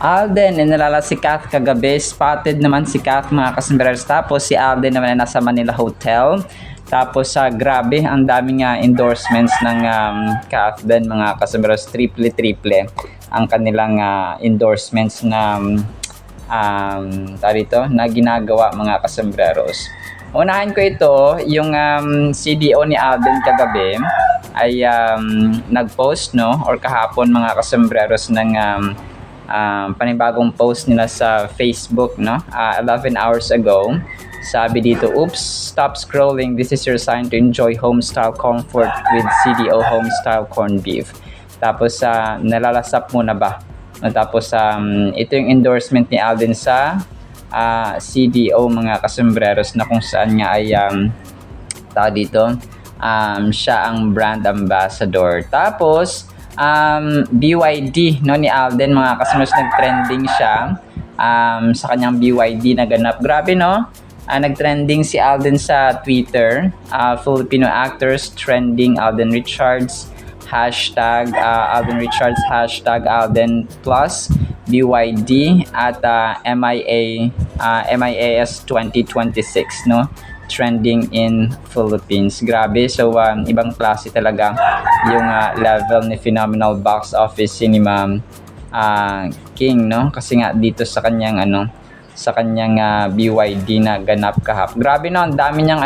Alden, inilala si Kath kagabi. Spotted naman si Kath mga kasombrero. Tapos si Alden naman ay nasa Manila Hotel. Tapos grabe, ang daming endorsements ng Kath din mga kasombrero. Triple ang kanilang endorsements na na ginagawa mga kasombreros. Unahin ko ito, yung CDO ni Alden kagabi ay nag-post or kahapon mga kasombreros ng panibagong post nila sa Facebook 11 hours ago. Sabi dito, "Oops, stop scrolling. This is your sign to enjoy home-style comfort with CDO home-style corned beef." Tapos nalalasap muna ba? Tapos ito yung endorsement ni Alden sa CDO mga kasombreros na kung saan nga ay siya ang brand ambassador. Tapos BYD ni Alden mga kasombreros, nag-trending siya sa kanyang BYD na ganap. Grabe nag-trending si Alden sa Twitter. Filipino actors trending Alden Richards, hashtag Alden Richards, hashtag Alden plus BYD at MIAS 2026 trending in Philippines. Grabe, so ibang klase talaga yung level ni Phenomenal Box Office Cinema King kasi nga dito sa kanyang BYD na ganap kahap. Grabe ang dami niyang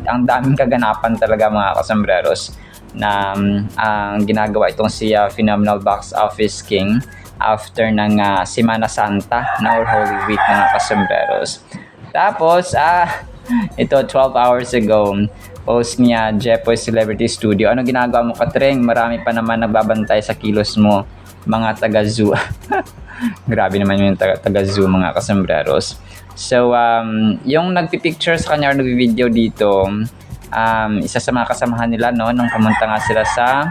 ang daming kaganapan talaga mga kasombreros na ang ginagawa itong si Phenomenal Box Office King after ng Semana Santa or Holy Week mga kasombreros. Tapos ito 12 hours ago, post niya Jepoy Celebrity Studio. Ano ginagawa mo, Katreng? Marami pa naman nagbabantay sa kilos mo, mga taga-zoo. Grabe naman yung taga-zoo mga kasombreros. So yung nagpipicture sa kanya or nagvi-video dito, isa sa mga kasamahan nila nung pumunta nga sila sa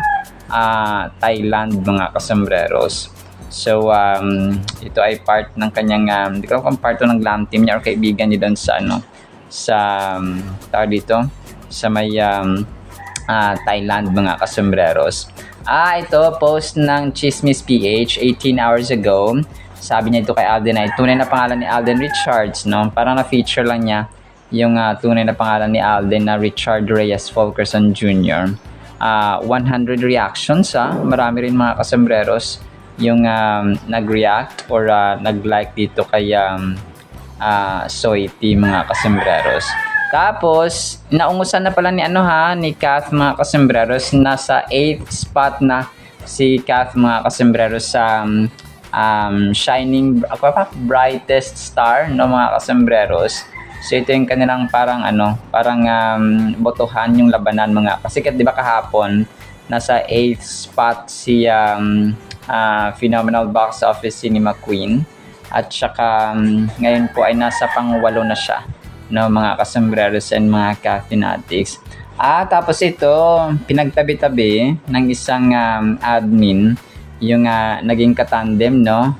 Thailand mga kasombreros. So ito ay part ng kanyang hindi ko alam kung part ng glam team niya or kaibigan niya doon sa may Thailand mga kasombreros. Ito post ng Chismis PH 18 hours ago. Sabi niya ito kay Alden ay tunay na pangalan ni Alden Richards parang na-feature lang niya yung tunay na pangalan ni Alden na Richard Reyes Fulkerson Jr. 100 reactions marami rin mga kasombreros yung nag-react or nag-like dito kay Soiti mga kasombreros. Tapos naungusan na pala ni Kath mga kasombreros. Nasa 8th spot na si Kath mga kasombreros sa shining brightest star mga kasombreros. So ito yung kanilang parang botohan yung labanan mga kasi di ba kahapon nasa 8th spot si Phenomenal Box Office Cinema Queen at saka ngayon po ay nasa pang-8 na siya mga kasombreros and mga Kathinatics. Tapos ito pinagtabi-tabi ng isang admin yung naging katandem na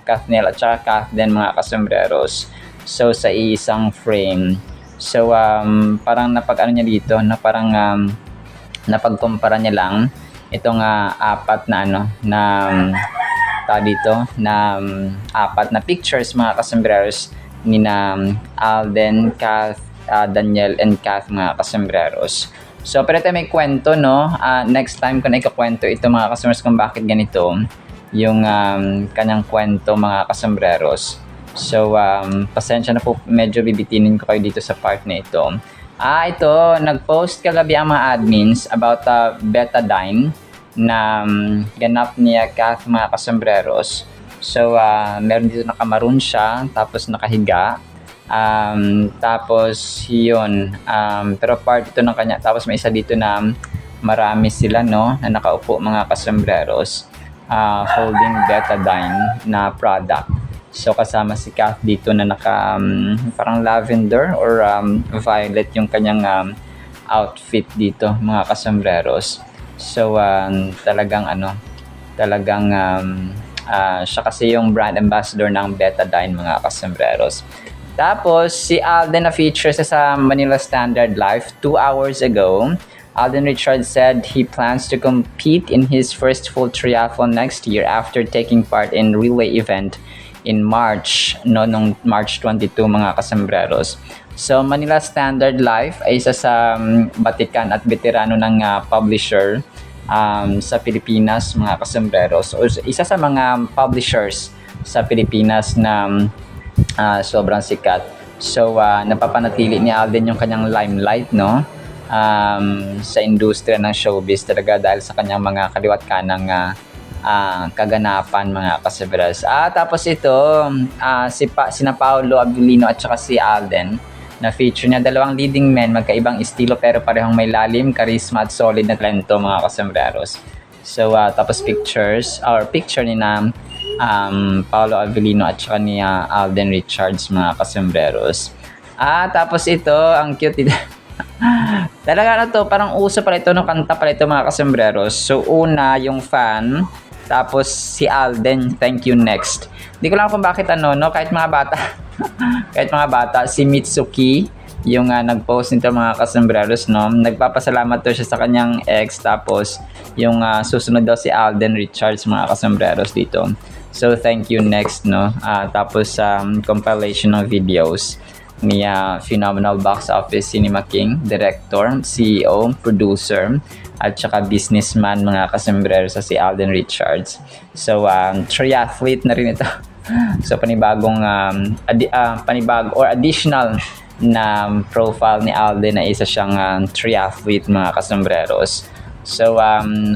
Kathnel at saka Kath din mga kasombreros. So sa isang frame. So parang niya dito na parang napagkumpara niya lang itong apat na apat na pictures mga kasombreros ni Alden, Kath, Daniel and Kath mga kasombreros. So pero ito may kwento next time ko na ikukwento ito mga kasombreros kung bakit ganito yung kanyang kwento mga kasombreros. So pasensya na po, medyo bibitinin ko kayo dito sa part na ito. Ito nag-post kagabi ang mga admins about Betadine na ganap niya Kath mga kasombreros. So meron dito nakamaroon siya tapos nakahiga. Tapos yun pero part ito ng kanya. Tapos may isa dito na marami sila na nakaupo mga kasombreros holding Betadine na product. So kasama si Kath dito na naka parang lavender or violet yung kanyang outfit dito mga kasombreros. So talagang siya kasi yung brand ambassador ng Betadine mga kasombreros. Tapos si Alden na feature sa Manila Standard Life 2 hours ago. Alden Richards said he plans to compete in his first full triathlon next year after taking part in relay event in March, no, nung March 22 mga kasambreros. So Manila Standard Life ay isa sa batikan at veterano ng publisher sa Pilipinas mga kasambreros. O isa sa mga publishers sa Pilipinas na sobrang sikat. So napapanatili ni Alden yung kanyang limelight, no? Sa industriya ng showbiz talaga dahil sa kanyang mga kaliwat kanang kaganapan mga kasabras. Tapos ito, sina Paolo Abilino at saka si Alden na feature niya, dalawang leading men, magkaibang estilo pero parehong may lalim, charisma at solid na talento mga kasambreros. So tapos picture ni na Paolo Abilino at saka ni Alden Richards mga kasambreros. Tapos ito, ang cute ito. Talaga na to, parang uso pala ito ng kanta pala ito mga kasambreros. So una yung fan, tapos si Alden, thank you next. Hindi ko lang kung bakit kahit mga bata kahit mga bata, si Mitsuki yung nag-post nito mga kasambreros, no? Nagpapasalamat to siya sa kanyang ex, tapos yung susunod daw si Alden Richards mga kasambreros dito. So thank you next, no? Tapos compilation ng videos ni Phenomenal Box Office Cinema King, director, CEO, producer, at saka businessman mga kasombrero sa si Alden Richards. So triathlete na rin ito. So panibagong additional na profile ni Alden na isa siyang triathlete mga kasombreros. So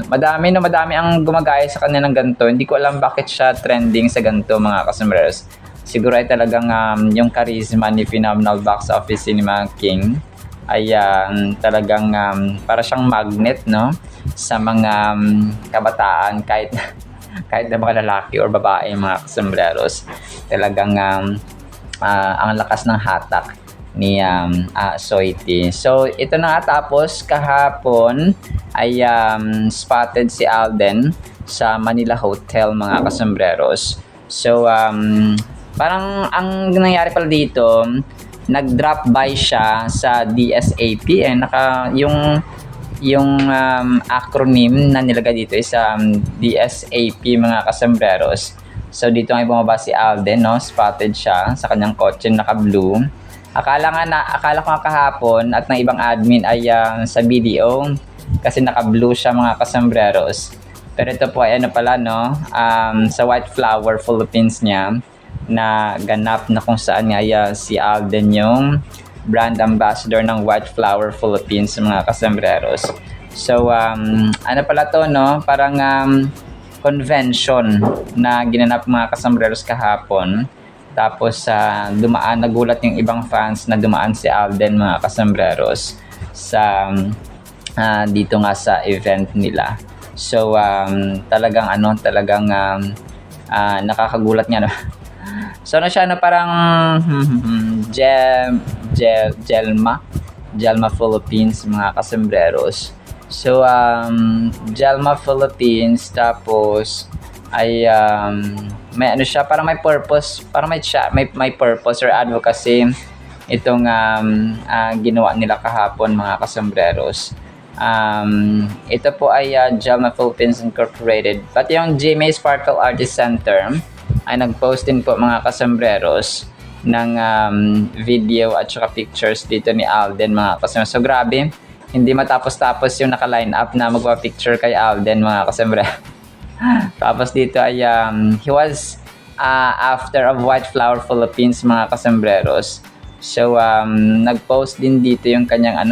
madami ang gumagaya sa kanya ng ganito. Hindi ko alam bakit siya trending sa ganito mga kasombreros. Siguro ay talagang yung charisma ni Phenomenal Box Office Cinema King ay talagang para siyang magnet, no, sa mga kabataan, kahit na mga lalaki or babae mga kasombreros. Talagang ang lakas ng hatak ni Soiti. So ito na nga, tapos kahapon ay spotted si Alden sa Manila Hotel mga kasombreros. So parang ang nangyari pala dito, nag-drop by siya sa DSAP, yung acronym na nilagay dito is DSAP mga kasombreros. So dito ay bumaba si Alden, no? Spotted siya sa kanyang kotse naka-blue. Akala ko kahapon at ng ibang admin ay sa video kasi naka-blue siya mga kasombreros. Pero ito po ay pala, no? Sa White Flower Philippines niya na ganap na kung saan nga si Alden yung brand ambassador ng White Flower Philippines mga kasombreros. So pala to, no? Parang convention na ginanap mga kasombreros kahapon. Tapos nagulat yung ibang fans na dumaan si Alden mga kasombreros sa dito nga sa event nila. So talagang nakakagulat nga, no? So siya parang Jelma Philippines mga kasombreros. So Jelma Philippines, tapos ay may siya, parang may purpose, parang may purpose or advocacy itong ginawa nila kahapon mga kasombreros. Ito po ay Jelma Philippines Incorporated. Pati yung GMA Sparkle Artist Center ay nag-post din po mga kasombreros ng video at saka pictures dito ni Alden mga kasombreros. So grabe, hindi matapos-tapos yung naka-line up na magpa-picture kay Alden mga kasombreros. Tapos dito ay he was after of White Flower Philippines mga kasombreros. So nag-post din dito yung kanyang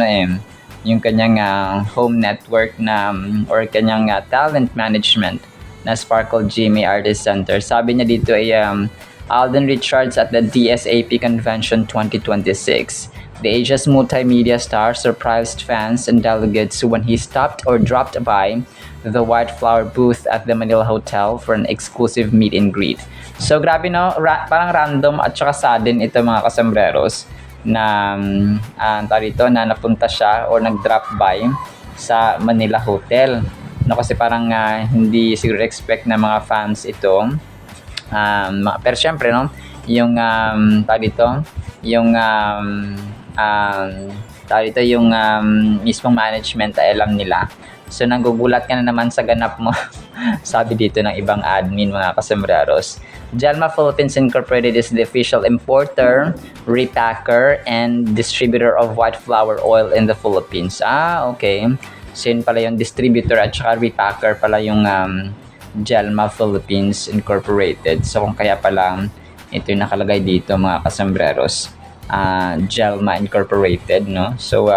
yung kanyang home network na or kanyang talent management na Sparkle GMA Artist Center. Sabi niya dito ay Alden Richards at the DSAP Convention 2026. The Asia's multimedia star surprised fans and delegates when he stopped or dropped by the White Flower booth at the Manila Hotel for an exclusive meet and greet. So grabe, no? Parang random at saka sudden ito mga kasombreros na na napunta siya or nag-drop by sa Manila Hotel. No, kasi parang hindi siguro expect na mga fans ito. Pero syempre, no, yung yung Ito yung mismong management ay alam nila. So nagugulat ka na naman sa ganap mo. Sabi dito ng ibang admin, mga kasembreros. Jalma Philippines Incorporated is the official importer, repacker, and distributor of white flour oil in the Philippines. Okay. So yun pala yung distributor at saka repacker pala yung Jalma Philippines Incorporated. So kung kaya pala ito yung nakalagay dito, mga kasembreros. Jalma Incorporated, no? So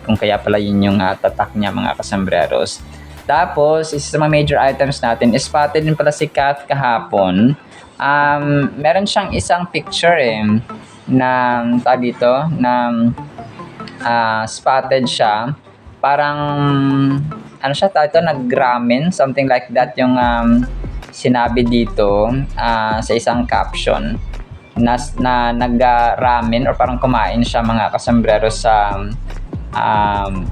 kung kaya pala yun yung tatak niya, mga kasembreros. Tapos isa sa mga major items natin, spotted din pala si Kath kahapon. Meron siyang isang picture na dito na spotted siya, parang ano siya ito, nag-ramen, something like that yung sinabi dito sa isang caption na nag-ramen or parang kumain siya, mga kasombrero, sa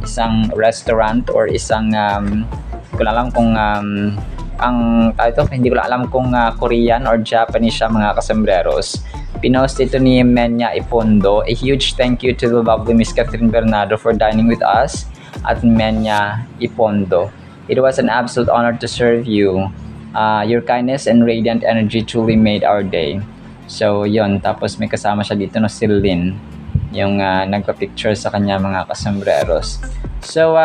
isang restaurant or isang hindi ko alam kung hindi ko alam kung Korean or Japanese siya, mga kasombreros. Pinost ito ni Menya Ipondo. A huge thank you to the lovely Miss Catherine Bernardo for dining with us at Menya Ipondo. It was an absolute honor to serve you. Your kindness and radiant energy truly made our day. So, yun. Tapos may kasama siya dito, no, si Lynn, yung nagpa-picture sa kanya, mga kasombreros. So,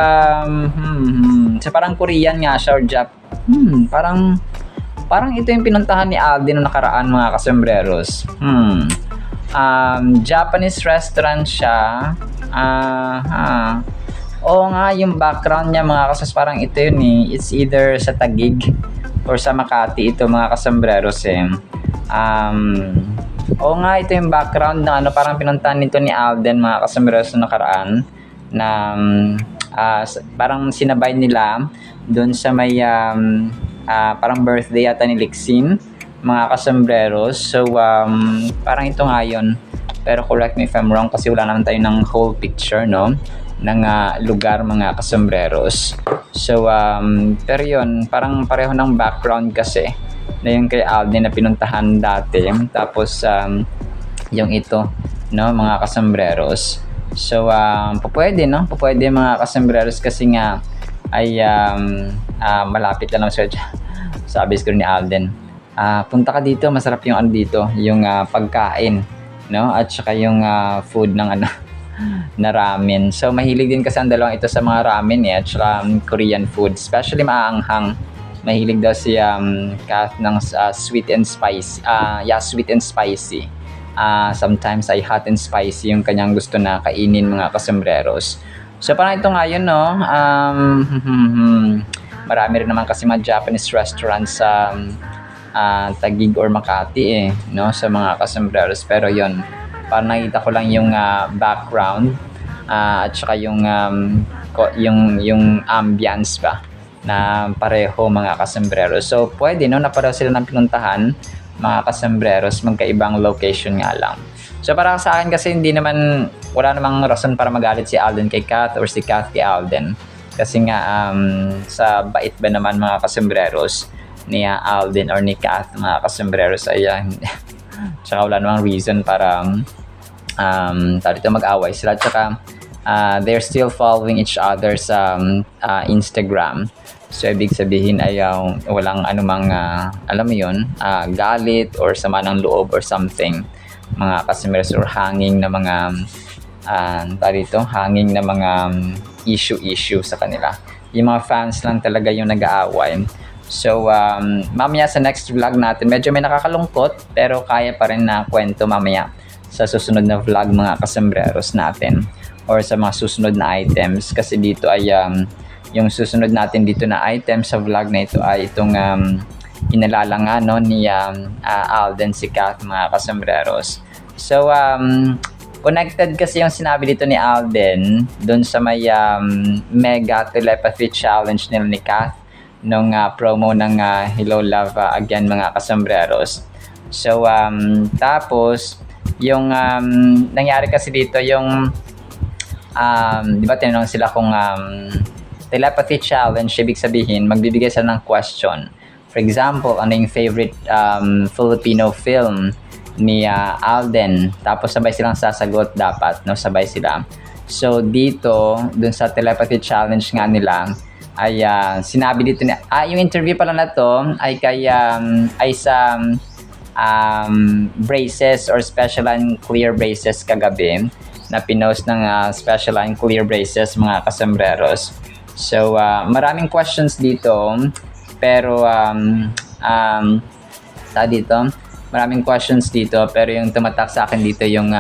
so parang Korean nga siya or parang ito yung pinuntahan ni Aldi noong nakaraan, mga kasombreros. Japanese restaurant siya. Oo nga, yung background niya, mga kasos, parang ito yun It's either sa Taguig or sa Makati ito, mga kasombreros Oo nga, ito yung background na parang pinuntahan nito ni Alden, mga kasombreros, na nakaraan, na parang sinabay nila doon sa may parang birthday yata ni Lixin, mga kasombreros. So parang ito nga yun, pero correct me if I'm wrong kasi wala naman tayo ng whole picture, no, ng lugar, mga kasombreros. So pero yun, parang pareho ng background kasi na yung kay Alden na pinuntahan dati, tapos yung ito, no, mga kasombreros. So pwede, no, pwede, mga kasombreros, kasi nga ay malapit lang sa sabi ko ni Alden, punta ka dito, masarap yung dito, yung pagkain, no, at saka yung food ng na ramen. So mahilig din kasi ang dalawang ito sa mga ramen at saka Korean food, especially maaanghang. Mahilig daw si Kath ng sweet and spicy. Sweet and spicy. Sometimes ay hot and spicy yung kanyang gusto na kainin, mga kasombreros. So parang ito nga yun, no. Marami rin naman kasi mga Japanese restaurants sa Taguig or Makati, no, sa mga kasombreros. Pero yun, parang nakita ko lang yung background at saka yung ambience ba na pareho, mga kasombreros. So pwede, no, na pareho sila ng pinuntahan, mga kasombreros, magkaibang location nga lang. So para sa akin kasi wala namang rason para magalit si Alden kay Kath or si Kath kay Alden. Kasi nga sa bait ba naman, mga kasombreros, ni Alden or ni Kath, mga kasombreros, ay tsaka wala namang reason para dito mag-away sila. Tsaka they're still following each other sa Instagram. So ibig sabihin ay walang anumang alam mo yun, galit or sama ng loob or something, mga kasombreros, or hanging na mga hanging na mga issue sa kanila. Yung mga fans lang talaga yung nag-aaway. So mamaya sa next vlog natin, medyo may nakakalungkot pero kaya pa rin na kwento mamaya sa susunod na vlog, mga kasombreros natin, or sa mga susunod na items. Kasi dito ay yung susunod natin dito na item sa vlog na ito ay itong inalala nga, no, ni Alden si Kath, mga kasombreros. So connected kasi yung sinabi dito ni Alden doon sa may mega telepathy challenge nila ni Kath nung promo ng Hello Love Again, mga kasombreros. So tapos yung nangyari kasi dito yung di ba tinanong sila kung telepathy challenge, ibig sabihin magbibigay sila ng question. For example, ano yung favorite Filipino film ni Alden, tapos sabay silang sasagot dapat, no, sabay sila. So dito, dun sa telepathy challenge nga nila, ay sinabi dito na, yung interview pala na to ay ay sa braces or special and clear braces kagabi na pinost ng special and clear braces mga kasambreros. So maraming questions dito pero dito maraming questions dito pero yung tumatak sa akin dito yung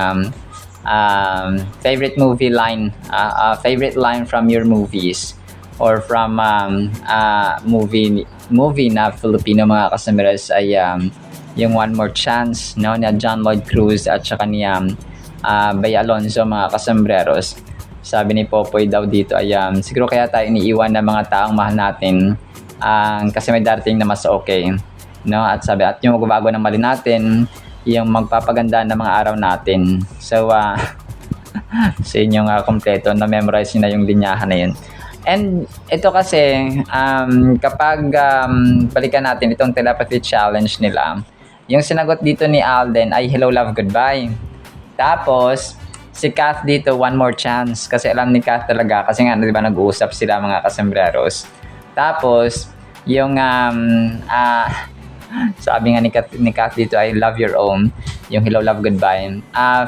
favorite movie line, favorite line from your movies or from movie na Filipino mga kasambreros ay yung One More Chance, no, ni John Lloyd Cruz at saka ni Bea Alonzo mga kasambreros. Sabi ni Popoy daw dito ay siguro kaya tayo iniiwan ng mga taong mahal natin kasi may darating na mas okay, no? At sabi at yung magbabago ng mali natin, yung magpapaganda ng mga araw natin. So sa inyong kompleto na memorize niyo na yung linyahan na yun. And ito kasi kapag balikan natin itong telepathy challenge nila, yung sinagot dito ni Alden ay hello, love, goodbye. Tapos si Kath dito, one more chance. Kasi alam ni Kath talaga, kasi nga, di ba, nag-uusap sila mga kasambreros. Tapos, yung, sabi nga ni Kath dito ay love your own. Yung hello, love, goodbye.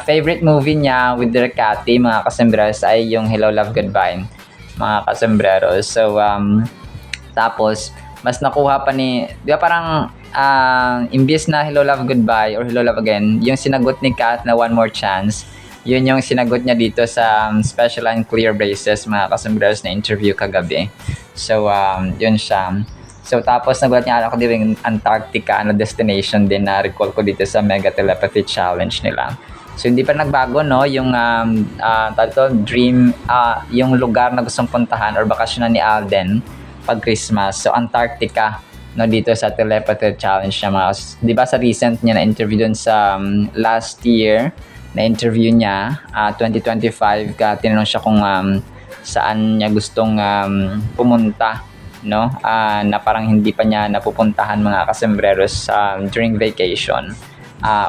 Favorite movie niya with their Cathy, mga kasambreros, ay yung hello, love, goodbye. Mga kasambreros. So, tapos, mas nakuha pa ni, di ba parang, imbis na hello, love, goodbye, or hello, love again, yung sinagot ni Kath na one more chance, yun yung sinagot niya dito sa special and clear braces mga kasambreros na interview kagabi. So, yun siya. So, tapos nagulat niya ako din yung Antarctica na destination din na recall ko dito sa Mega Telepathy Challenge nila. So, hindi pa nagbago, no? Yung dream, yung lugar na gustong puntahan or bakasyonan ni Alden pag Christmas. So, Antarctica, no, dito sa Telepathy Challenge niya mga. Di ba sa recent niya na interview dun sa last year, na interview niya 2025 tinanong siya kung saan niya gustong pumunta, no, na parang hindi pa niya napupuntahan mga kasambreros during vacation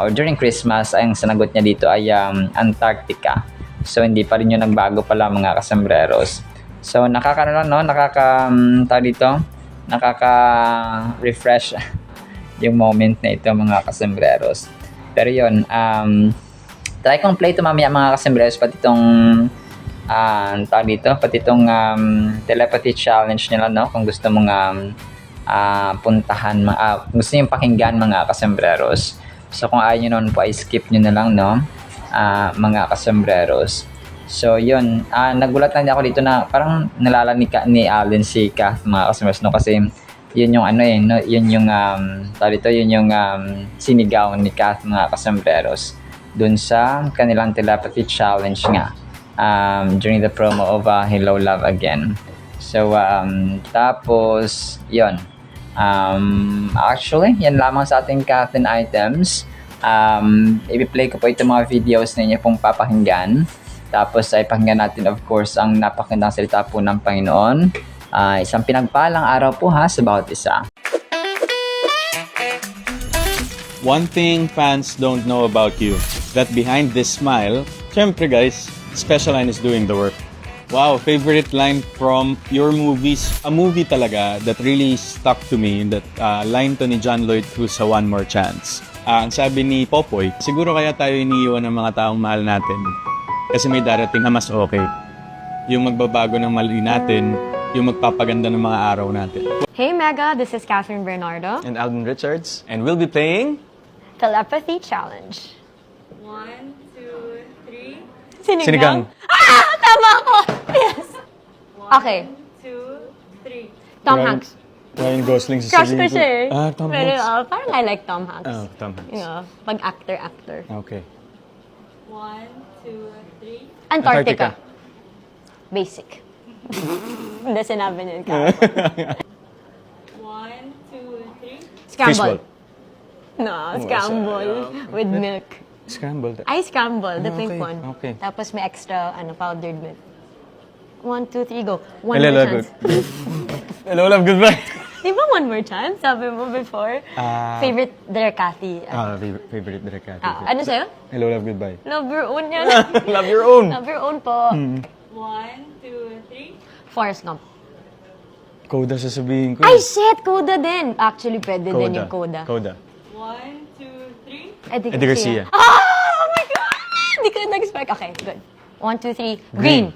or during Christmas. Ang sinagot niya dito ay Antarctica. So hindi pa rin yung nagbago pala mga kasambreros. So nakaka-refresh yung moment na ito mga kasambreros. Pero yun, try kong play ito mamaya mga kasambreros, pati itong pati itong telepathy challenge nila, no? Kung gusto mong puntahan, gusto nyo pakinggan mga kasambreros. So kung ayaw nyo naman po ay skip nyo na lang, no? Mga kasambreros. So yun, nagulat lang ako dito na parang nalala ni Alden si Kath mga kasambreros, no? Kasi yun yung no? Yun yung yun yung sinigaw ni Kath mga kasambreros dun sa kanilang telepathy challenge nga during the promo of Hello Love Again. So tapos yun, actually yan lamang sa ating Catherine items. I-play ko po itong mga videos na inyo pong papakinggan. Tapos ay pakinggan natin of course ang napakagandang salita po ng Panginoon. Isang pinagpalang araw po sa bawat isa. One thing fans don't know about you, that behind this smile, syempre guys, Special Line is doing the work. Wow, favorite line from your movies. A movie talaga that really stuck to me, that line to ni John Lloyd Cruz sa One More Chance. Ang sabi ni Popoy, siguro kaya tayo iniiwan ng mga taong mahal natin kasi may darating na mas okay. Yung magbabago ng mali natin, yung magpapaganda ng mga araw natin. Hey Mega, this is Catherine Bernardo. And Alden Richards, and we'll be playing Telepathy Challenge. 1, 2, 3. Sinigang. Tama ako! Yes! Okay. 2, 3. Tom Ryan- Hanks. Ryan Gosling sa Crush ko Sinigang. siya eh. Tom Pero Hanks. parang I like Tom Hanks. Oh, Tom Hanks. You know, pag actor. Okay. 1, 2, 3. Antarctica. Basic. Hindi sinabi niya ka. 1, 2, 3. Scramble. Fishball. No, scramble. With milk. Scrambled. I scramble, the pink okay, one. okay. Tapos may extra powdered milk. 1, 2, 3, go. One Hello, more love, chance. Hello, love, goodbye. Di ba one more chance? Sabi mo before. Favorite Dear Cathy. Favorite director. Ano sa'yo? Hello, love, goodbye. Love your own yan. Love your own. Love your own po. 1, 2, 3. Forrest Gump. Coda sasabihin ko. Ay, shit! Coda din. Actually, pwede din yung Coda. Coda. 1, 2, 3. Eddie Eddie Garcia. Oh my God! Hindi ko nag-expect. Okay, good. 1, 2, 3. Green.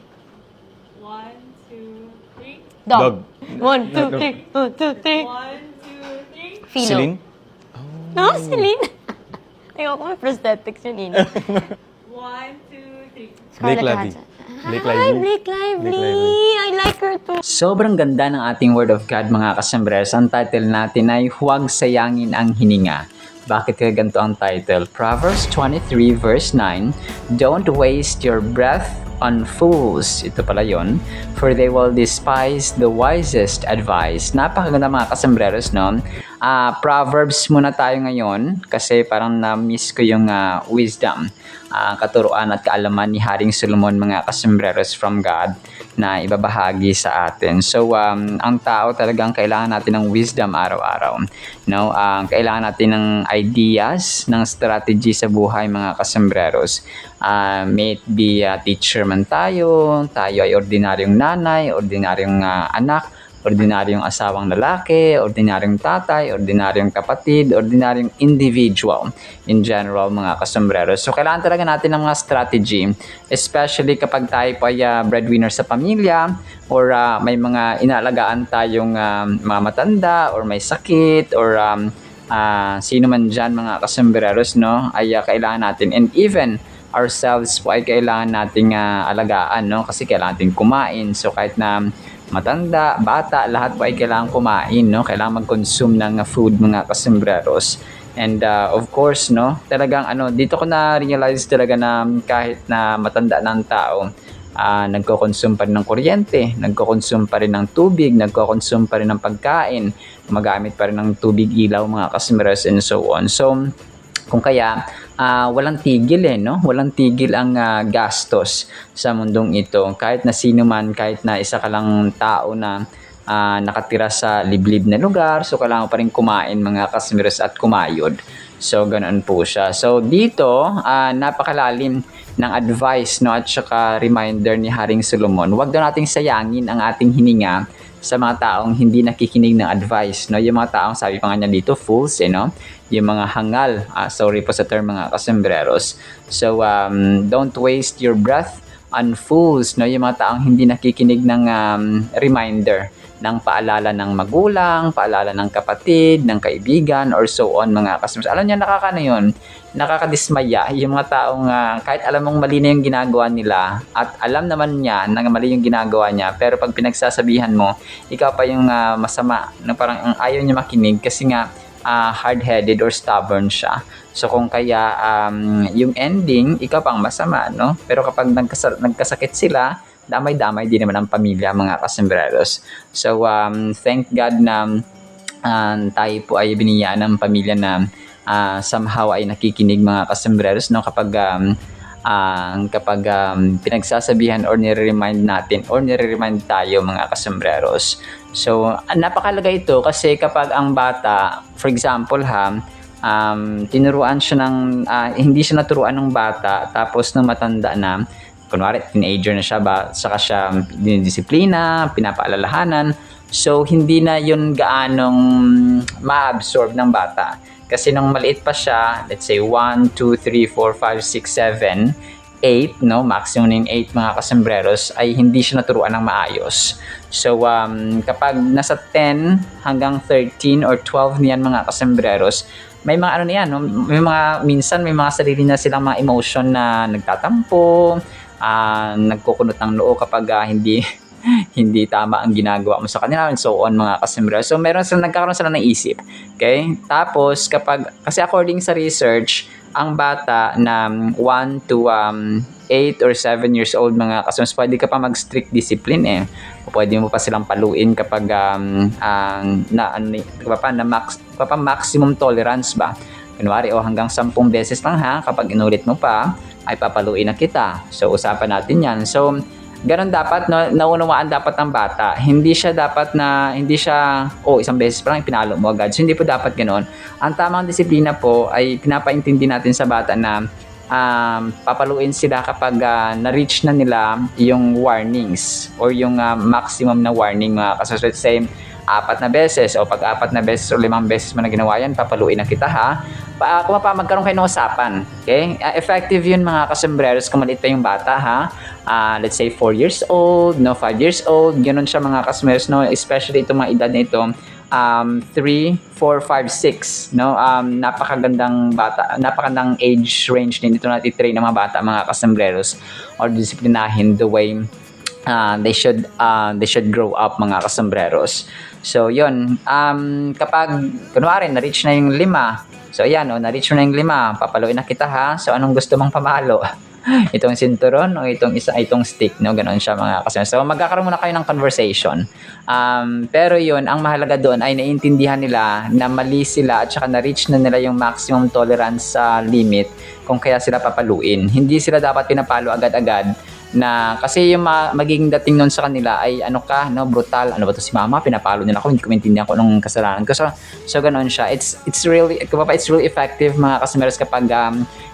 1, 2, 3. Dog. 1, 2, No. 3. 1, 2, 3. 1, 2, 3. Philo. Celine? No, Celine. Ayoko, may prosthetics yun. 1, 2, 3. Blake Lively. Blake Hi, Lively. Blake Lively. Blake Lively. I like her too. Sobrang ganda ng ating Word of God mga kasambres. Ang title natin ay Huwag Sayangin ang Hininga. Bakit kaya ganito ang title? Proverbs 23 verse 9, Don't waste your breath on fools. Ito pala yun. For they will despise the wisest advice. Napakaganda mga kasambreros, no? Proverbs muna tayo ngayon kasi parang na-miss ko yung wisdom, katuruan at kaalaman ni Haring Solomon mga kasambreros from God na ibabahagi sa atin. So, ang tao talagang kailangan natin ng wisdom araw-araw. No? Kailangan natin ng ideas, ng strategy sa buhay mga kasambreros. May it be teacher man tayo ay ordinaryong nanay, ordinaryong anak, ordinaryong asawang lalaki, ordinaryong tatay, ordinaryong kapatid, ordinaryong individual in general mga kasombrero. So kailangan talaga natin ng mga strategy, especially kapag tayo po ay breadwinner sa pamilya or may mga inaalagaan tayong mga matanda or may sakit or sino man dyan mga kasombereros, no, ay kailangan natin, and even ourselves po ay kailangan nating alagaan, no, kasi kailangan natin kumain. So kahit na matanda, bata, lahat po ay kailangan kumain, no? Kailangan mag-consume ng food mga kasembreros. And of course, no, talagang dito ko na-realize talaga na kahit na matanda ng tao, nagko-consume pa rin ng kuryente, nagko-consume pa rin ng tubig, nagko-consume pa rin ng pagkain, gumagamit pa rin ng tubig, ilaw mga kasembreros and so on. So, kung kaya, walang tigil no? Walang tigil ang gastos sa mundong ito. Kahit na sino man, kahit na isa ka lang tao na nakatira sa liblib na lugar, so kailangan pa rin kumain mga kasmiros at kumayod. So, ganoon po siya. So, dito, napakalalim ng advice, no, at saka reminder ni Haring Solomon. Huwag daw nating sayangin ang ating hininga sa mga taong hindi nakikinig ng advice, no? Yung mga taong, sabi pa nga niya dito, fools, no? Yung mga hangal, sorry po sa term mga kasembreros. So, don't waste your breath on fools, no? Yung mga taong hindi nakikinig ng reminder, ng paalala ng magulang, paalala ng kapatid, ng kaibigan, or so on mga kasembreros. Alam niyo, nakakadismaya yung mga taong kahit alam mong mali na yung ginagawa nila at alam naman niya na mali yung ginagawa niya, pero pag pinagsasabihan mo, ikaw pa yung masama, na parang ayaw niya makinig kasi nga hard-headed or stubborn siya. So kung kaya yung ending, ikaw pang masama, no? Pero kapag nagkasakit sila, damay-damay din naman ang pamilya mga kasembreros. So thank God na tayo po ay biniyaan ng pamilya na somehow ay nakikinig mga kasembreros, no? Kapag pinagsasabihan or nire-remind natin or nire-remind tayo mga kasembreros. So napakalaga ito kasi kapag ang bata, for example tinuruan siya ng hindi siya naturuan ng bata, tapos nung matanda na, kunwari teenager na siya, saka siya dinidisiplina, pinapaalalahanan, so hindi na yun gaanong ma-absorb ng bata. Kasi nung maliit pa siya, let's say 1, 2, 3, 4, 5, 6, 7, 8, no, maximum ng 8 mga kasembreros, ay hindi siya naturuan ng maayos. So kapag nasa 10 hanggang 13 or 12 niyan mga kasembreros, may mga no? Minsan may mga sarili na silang mga emotion na nagtatampo, nagkukunot ng noo kapag hindi tama ang ginagawa mo sa kanila and so on mga kasembreros. So nagkakaroon sila ng isip. Okay? Tapos kasi according sa research, ang bata na 1 to 8 or 7 years old mga kasembreros, pwede ka pa mag-strict discipline Pwede mo pa silang paluin kapag maximum tolerance ba. Kunwari, hanggang 10 beses lang kapag inulit mo pa, ay papaluin na kita. So, usapan natin yan. So, Ganon dapat, no, naunawaan dapat ng bata. Hindi siya, isang beses pa lang pinalo mo agad. So, hindi po dapat ganon. Ang tamang disiplina po ay pinapaintindi natin sa bata na papaluin sila kapag na-reach na nila yung warnings or yung maximum na warning, mga kasunod. Let's say, 4 na beses o pag 4 na beses o 5 beses mo na ginawa yan, papaluin na kita ha. Kung magkaroon kayo ng usapan. Okay? Effective yun, mga kasembreros, kung maliit pa yung bata ha. Let's say 4 years old, 5 years old, ganun siya, mga kasembreros, no? Especially itong mga edad na ito, 3, 4, 5, 6, no? Napakagandang bata, napakagandang age range din ito natin train ng mga bata, mga kasembreros, or disiplinahin the way they should grow up, mga kasembreros. So yun, kapag kunwari na-reach na yung 5, so ayan, na-reach mo na yung 5, papaluin na kita ha. So anong gusto mong pamalo? Itong sinturon o itong stick, no? Ganoon siya, mga kasembreros. So magkakaroon muna kayo ng conversation. Pero yun, ang mahalaga doon ay naiintindihan nila na mali sila at saka na-reach na nila yung maximum tolerance limit kung kaya sila papaluin. Hindi sila dapat pinapalo agad-agad, na kasi yung magiging dating nun sa kanila ay brutal, ano ba to si mama, pinapalo nila ako, hindi ko maintindihan ko anong kasalanan ko. So ganoon siya. It's really effective, mga kasembreros, kapag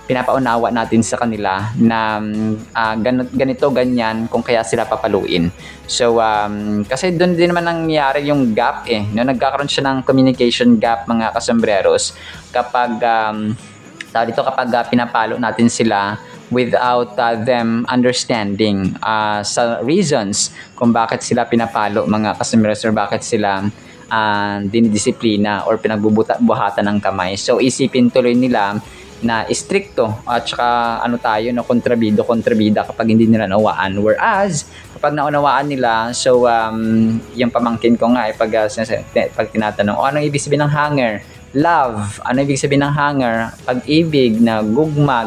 pinapaunawa natin sa kanila na ganito, ganyan, kung kaya sila papaluin. So kasi doon din naman nangyayari yung gap no? Nagkakaroon siya ng communication gap, mga kasembreros, kapag kapag pinapalo natin sila without them understanding sa reasons kung bakit sila pinapalo, mga kasembreros, or bakit sila dinidisiplina or pinagbubuhatan ng kamay. So isipin tuloy nila na istrikto at saka kontrabida kapag hindi nila nawaan. Whereas kapag naunawaan nila, so yung pamangkin ko nga pag tinatanong, anong ibig sabihin ng hanger? Love. Ano ibig sabihin ng hanger? Pag-ibig, na gugma,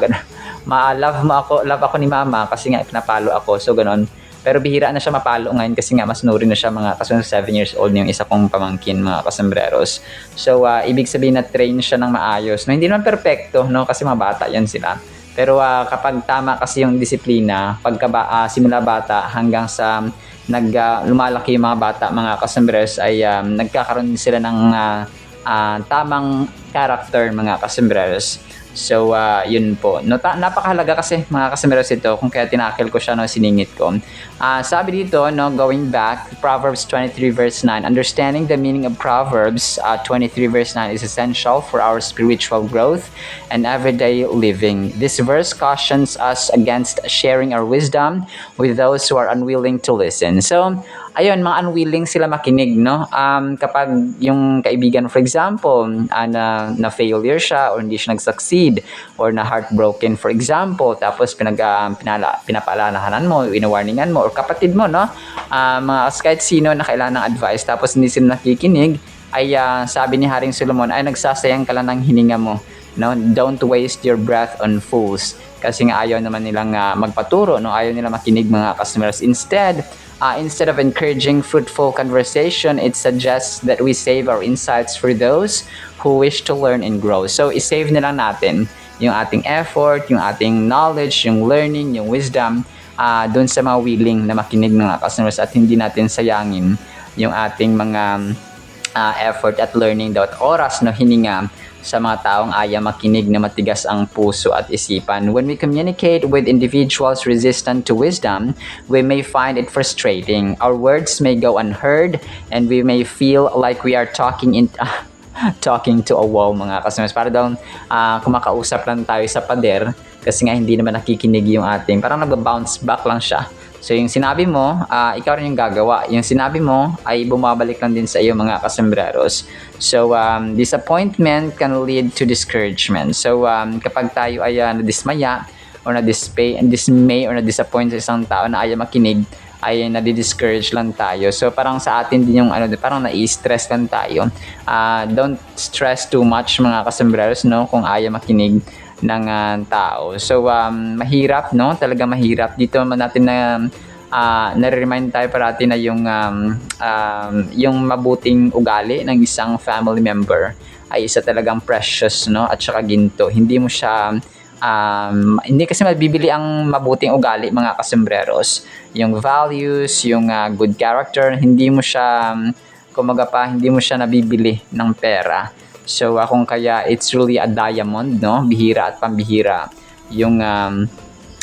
love ako ni mama kasi nga pinapalo ako. So ganon. Pero bihira na siya mapalo ngayon kasi nga mas nuri na siya, mga kasunod. 7 years old yung isa kong pamangkin, mga kasembreros. So ibig sabihin na train siya ng maayos. No, hindi naman perfecto, no, kasi mga bata yan sila. Pero kapag tama kasi yung disiplina, simula bata hanggang sa lumalaki yung mga bata, mga kasembreros, ay nagkakaroon sila ng tamang character, mga kasembreros. So yun po, napakahalaga kasi, mga kasembreros, ito kung kaya tinakil ko siya, siningit ko. Sabi dito, going back, Proverbs 23 verse 9, understanding the meaning of Proverbs 23 verse 9 is essential for our spiritual growth and everyday living. This verse cautions us against sharing our wisdom with those who are unwilling to listen. So ayun, mga unwilling sila makinig, no? Kapag yung kaibigan, for example, na failure siya or hindi siya nag-succeed or na heartbroken, for example, tapos pinapaalalahanan mo, winawarningan mo, or kapatid mo, no? Kahit sino na kailangan ng advice tapos hindi sila nakikinig, ay sabi ni Haring Solomon, ay nagsasayang ka lang ng hininga mo. No? Don't waste your breath on fools. Kasi nga ayaw naman nilang magpaturo, no? Ayaw nila makinig, mga customers. Instead of encouraging fruitful conversation, it suggests that we save our insights for those who wish to learn and grow. So, isave na lang natin yung ating effort, yung ating knowledge, yung learning, yung wisdom, doon sa mga willing na makinig, mga customers, at hindi natin sayangin yung ating mga effort at learning at oras na hininga sa mga taong ayaw makinig, na matigas ang puso at isipan. When we communicate with individuals resistant to wisdom, we may find it frustrating. Our words may go unheard and we may feel like we are talking to a wall, mga customers. Para daw kumakausap lang tayo sa pader kasi nga hindi naman nakikinig yung ating, parang nag-bounce back lang siya. So yung sinabi mo, ikaw rin yung gagawa. Yung sinabi mo ay bumabalik lang din sa iyo, mga kasembreros. So disappointment can lead to discouragement. So kapag tayo ay nadismaya or dismay or na-disappoint sa isang tao na ayaw makinig, ay nadi-discourage lang tayo. So parang sa atin din yung parang nai-stress lang tayo. Don't stress too much, mga kasembreros, no, kung ayaw makinig ng tao. So mahirap, no, talaga mahirap. Dito naman natin na-remind tayo parati na yung mabuting ugali ng isang family member ay isa talagang precious, no, at saka ginto. Hindi mo siya Hindi kasi mabibili ang mabuting ugali, mga kasembreros. Yung values, yung good character, hindi mo siya, kumaga pa, hindi mo siya nabibili ng pera. So, kung kaya, it's really a diamond, no? Bihira at pambihira yung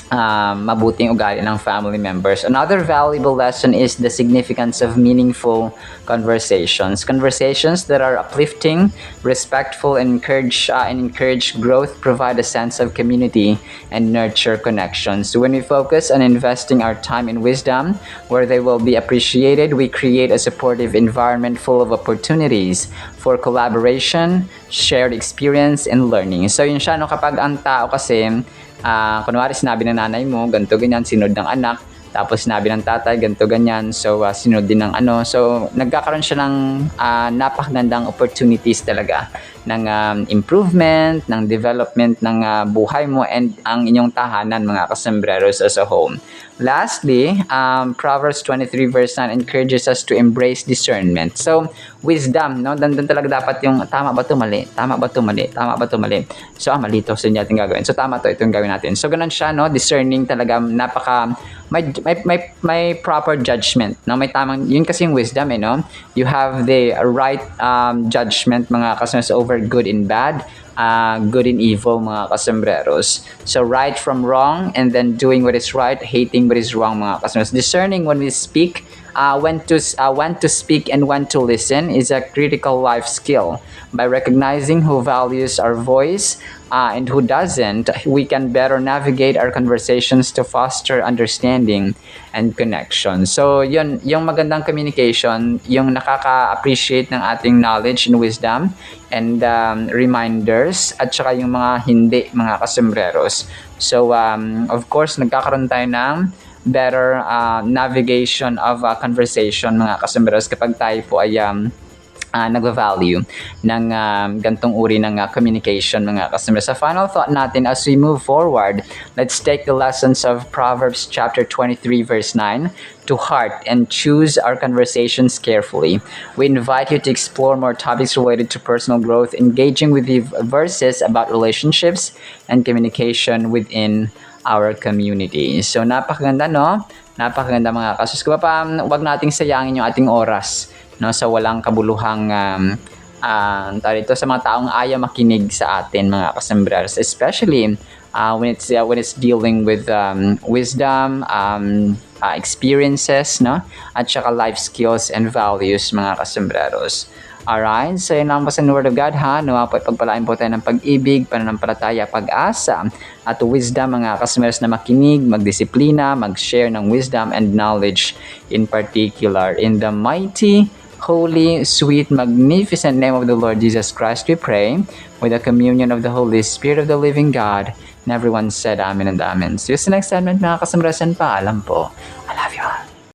mabuting ugali ng family members. Another valuable lesson is the significance of meaningful conversations. Conversations that are uplifting, respectful, and encourage growth, provide a sense of community and nurture connections. So when we focus on investing our time in wisdom, where they will be appreciated, we create a supportive environment full of opportunities for collaboration, shared experience, and learning. So yun siya, no, kapag ang tao kasi kunwari sinabi ng nanay mo, ganito ganyan, sinunod ng anak, tapos sinabi ng tatay, ganito ganyan, so sinunod din ng ano, so nagkakaroon siya ng napakagandang opportunities talaga ng improvement, ng development ng buhay mo and ang inyong tahanan, mga kasembreros, as a whole. Lastly, Proverbs 23 verse 9 encourages us to embrace discernment. So, wisdom, no? Doon talaga dapat yung tama ba ito, mali? Tama ba ito, mali? Tama ba ito, mali? So, mali ito, so hindi natin gagawin. So, tama ito, ito yung gawin natin. So, ganun siya, no? Discerning talaga, may proper judgment, no? May tamang, yun kasi yung wisdom, no? You have the right judgment, mga kasembreros, over good and bad, good and evil, mga kasembreros. So, right from wrong, and then doing what is right, hating what is wrong, mga kasembreros. Discerning when we speak, when to speak and when to listen is a critical life skill. By recognizing who values our voice and who doesn't, we can better navigate our conversations to foster understanding and connection. So, yun, yung magandang communication, yung nakaka-appreciate ng ating knowledge and wisdom and reminders, at saka yung mga hindi, mga kasembreros. So, of course, nagkakaroon tayo ng better navigation of conversation, mga kasembreros, kapag tayo po ay nag-value ng gantong uri ng communication, mga kasembreros. Sa final thought natin as we move forward, let's take the lessons of Proverbs chapter 23 verse 9 to heart and choose our conversations carefully. We invite you to explore more topics related to personal growth, engaging with the verses about relationships and communication within our community. So, napakaganda, no? Napakaganda, mga kasus. Kung pa, wag nating sayangin yung ating oras, no, sa walang kabuluhang dito sa mga taong ayaw makinig sa atin, mga kasembreros, especially when it's dealing with wisdom, experiences, no, at saka life skills and values, mga kasembreros. Alright, so yun lang po sa Word of God, ha? Nawa po pagpalain po tayo ng pag-ibig, pananampalataya, pag-asa, at wisdom, mga kasembreros, na makinig, magdisiplina, mag-share ng wisdom and knowledge in particular. In the mighty, holy, sweet, magnificent name of the Lord Jesus Christ, we pray, with the communion of the Holy Spirit of the living God, and everyone said Amen and Amen. See you sa next segment, mga kasembreros, and paalam po. I love you all.